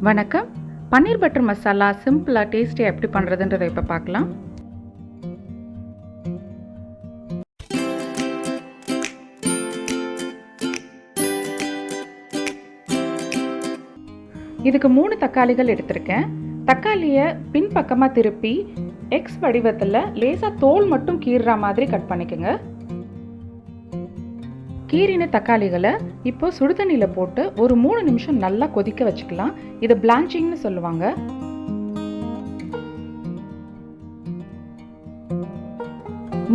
வணக்கம். பன்னீர் பட்டர் மசாலா சிம்பிளாக டேஸ்டியாக எப்படி பண்ணுறதுன்றதை இப்போ பார்க்கலாம். இதுக்கு 3 தக்காளிகள் எடுத்திருக்கேன். தக்காளியை பின்பக்கமாக திருப்பி எக்ஸ் வடிவத்தில் லேசாக தோல் மட்டும் கீறுற மாதிரி கட் பண்ணிக்கோங்க. கீரின தக்காளிகளை இப்போ சுடுதண்ணியில் போட்டு ஒரு 3 நிமிஷம் நல்லா கொதிக்க வச்சுக்கலாம். இது பிளான்ச்சிங்னு சொல்லுவாங்க.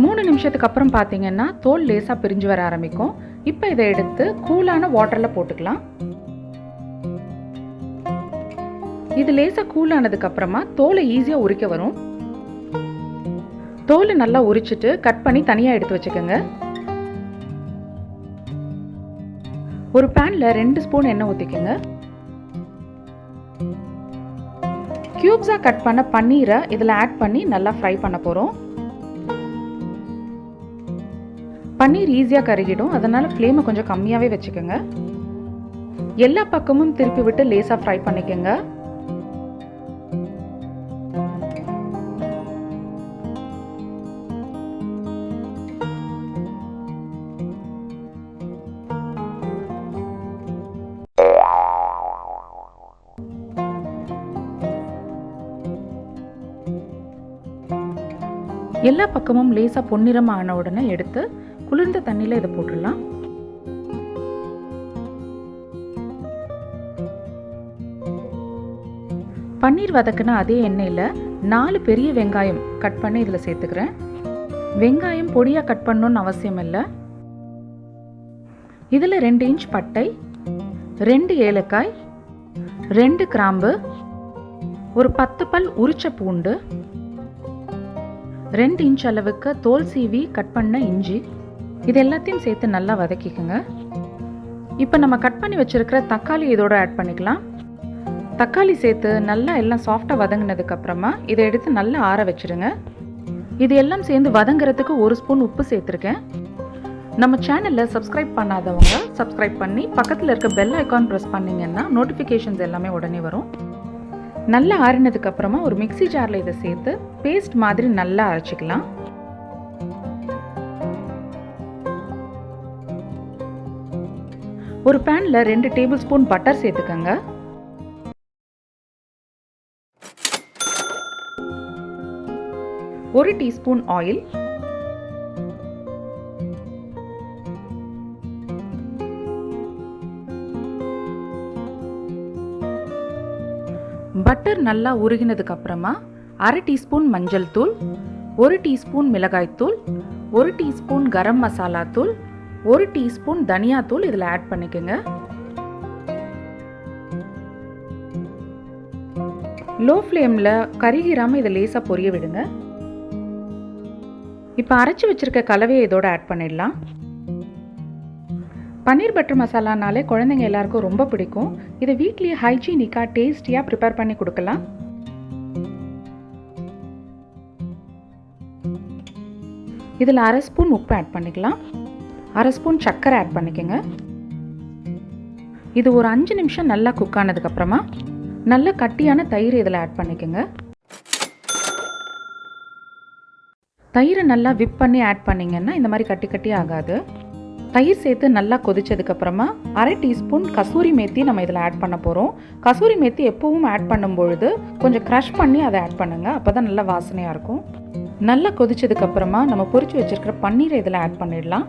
மூணு நிமிஷத்துக்கு அப்புறம் பார்த்தீங்கன்னா தோல் லேசாக பிரிஞ்சு வர ஆரம்பிக்கும். இப்போ இதை எடுத்து கூலான வாட்டரில் போட்டுக்கலாம். இது லேசாக கூலானதுக்கு அப்புறமா தோலை ஈஸியாக உரிக்க வரும். தோலை நல்லா உரிச்சிட்டு கட் பண்ணி தனியாக எடுத்து வச்சுக்கோங்க. ஒரு பேனில் 2 ஸ்பூன் எண்ணெய் ஊற்றிக்கோங்க. கியூப்ஸாக கட் பண்ண பன்னீரை இதில் ஆட் பண்ணி நல்லா ஃப்ரை பண்ண போகிறோம். பன்னீர் ஈஸியாக கருகிடும், அதனால் ஃப்ளேமை கொஞ்சம் கம்மியாகவே வச்சுக்கோங்க. எல்லா பக்கமும் திருப்பி விட்டு லேசாக ஃப்ரை பண்ணிக்கோங்க. எல்லா பக்கமும் லேசாக பொன்னிறம் ஆன உடனே எடுத்து குளிர்ந்த தண்ணியில் இதை போட்டுடலாம். பன்னீர் வதக்குன அதே எண்ணெயில் 4 பெரிய வெங்காயம் கட் பண்ணி இதில் சேர்த்துக்கிறேன். வெங்காயம் பொடியாக கட் பண்ணணும்னு அவசியம் இல்லை. இதில் 2 இன்ச் பட்டை, 2 ஏலக்காய், 2 கிராம்பு, ஒரு 10 பல் உரிச்ச பூண்டு, 2 இன்ச் அளவுக்கு தோல் சீவி கட் பண்ண இஞ்சி, இது எல்லாத்தையும் சேர்த்து நல்லா வதக்கிக்கோங்க. இப்போ நம்ம கட் பண்ணி வச்சுருக்கிற தக்காளி இதோட ஆட் பண்ணிக்கலாம். தக்காளி சேர்த்து நல்லா எல்லாம் சாஃப்டாக வதங்கினதுக்கப்புறமா இதை எடுத்து நல்லா ஆற வச்சுருங்க. இது எல்லாம் சேர்ந்து வதங்கிறதுக்கு 1 ஸ்பூன் உப்பு சேர்த்துருக்கேன். நம்ம சேனலில் சப்ஸ்கிரைப் பண்ணாதவங்க சப்ஸ்கிரைப் பண்ணி பக்கத்தில் இருக்க பெல் ஐக்கான் ப்ரெஸ் பண்ணிங்கன்னா நோட்டிஃபிகேஷன்ஸ் எல்லாமே உடனே வரும். நல்லா ஆறினதுக்கு அப்புறமா ஒரு மிக்ஸி ஜாரில் இதை சேர்த்து பேஸ்ட் மாதிரி நல்லா அரைச்சிக்கலாம். ஒரு பேனில் 2 டேபிள் ஸ்பூன் பட்டர் சேர்த்துக்கோங்க. ஒரு டீஸ்பூன் ஆயில், பட்டர் நல்லா உருகினதுக்கு அப்புறமா 1/2 டீஸ்பூன் மஞ்சள் தூள், 1 டீஸ்பூன் மிளகாய் தூள், 1 டீஸ்பூன் கரம் மசாலா தூள், 1 டீஸ்பூன் தனியா தூள் இதில் ஆட் பண்ணிக்கோங்க. லோ ஃப்ளேமில் கருகிராமல் இதை லேசாக பொரிய விடுங்க. இப்போ அரைச்சி வச்சிருக்க கலவையை இதோட ஆட் பண்ணிடலாம். பன்னீர் பட்டர் மசாலானாலே குழந்தைங்க எல்லாருக்கும் ரொம்ப பிடிக்கும். இதை வீட்லேயே ஹைஜீனிக்காக டேஸ்டியாக ப்ரிப்பேர் பண்ணி கொடுக்கலாம். இதில் 1/2 ஸ்பூன் உப்பு ஆட் பண்ணிக்கலாம். 1/2 ஸ்பூன் சர்க்கரை ஆட் பண்ணிக்கோங்க. இது ஒரு 5 நிமிஷம் நல்லா குக் ஆனதுக்கப்புறமா நல்ல கட்டியான தயிர் இதில் ஆட் பண்ணிக்கோங்க. தயிரை நல்லா விப் பண்ணி ஆட் பண்ணிங்கன்னா இந்த மாதிரி கட்டி கட்டி ஆகாது. தயிர் சேர்த்து நல்லா கொதிச்சதுக்கப்புறமா 1/2 டீஸ்பூன் கசூரி மேத்தி நம்ம இதில் ஆட் பண்ண போகிறோம். கசூரி மேத்தி எப்பவும் ஆட் பண்ணும்பொழுது கொஞ்சம் க்ரஷ் பண்ணி அதை ஆட் பண்ணுங்கள், அப்போ தான் நல்லா வாசனையாக இருக்கும். நல்லா கொதிச்சதுக்கப்புறமா நம்ம பொரிச்சு வச்சுருக்கிற பன்னீரை இதில் ஆட் பண்ணிடலாம்.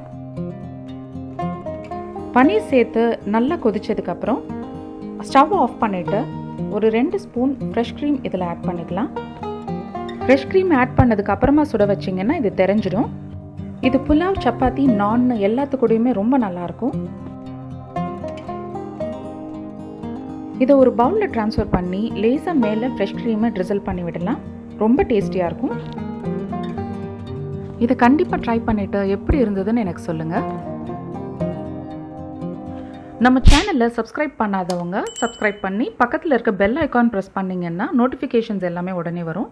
பன்னீர் சேர்த்து நல்லா கொதிச்சதுக்கப்புறம் ஸ்டவ் ஆஃப் பண்ணிவிட்டு ஒரு 2 ஸ்பூன் ஃப்ரெஷ் க்ரீம் இதில் ஆட் பண்ணிக்கலாம். ஃப்ரெஷ் க்ரீம் ஆட் பண்ணதுக்கப்புறமா சுட வச்சிங்கன்னா இது தெரிஞ்சிடும். இது புலாவ், சப்பாத்தி, நான் எல்லாத்துக்கூடையுமே ரொம்ப நல்லாயிருக்கும். இதை ஒரு பவுலில் ட்ரான்ஸ்ஃபர் பண்ணி லேசாக மேலே ஃப்ரெஷ் க்ரீமை ட்ரிசல் பண்ணி விடலாம். ரொம்ப டேஸ்டியாக இருக்கும். இதை கண்டிப்பாக ட்ரை பண்ணிவிட்டு எப்படி இருந்ததுன்னு எனக்கு சொல்லுங்கள். நம்ம சேனலில் சப்ஸ்கிரைப் பண்ணாதவங்க சப்ஸ்கிரைப் பண்ணி பக்கத்தில் இருக்க பெல் ஐக்கான் ப்ரெஸ் பண்ணிங்கன்னா நோட்டிஃபிகேஷன்ஸ் எல்லாமே உடனே வரும்.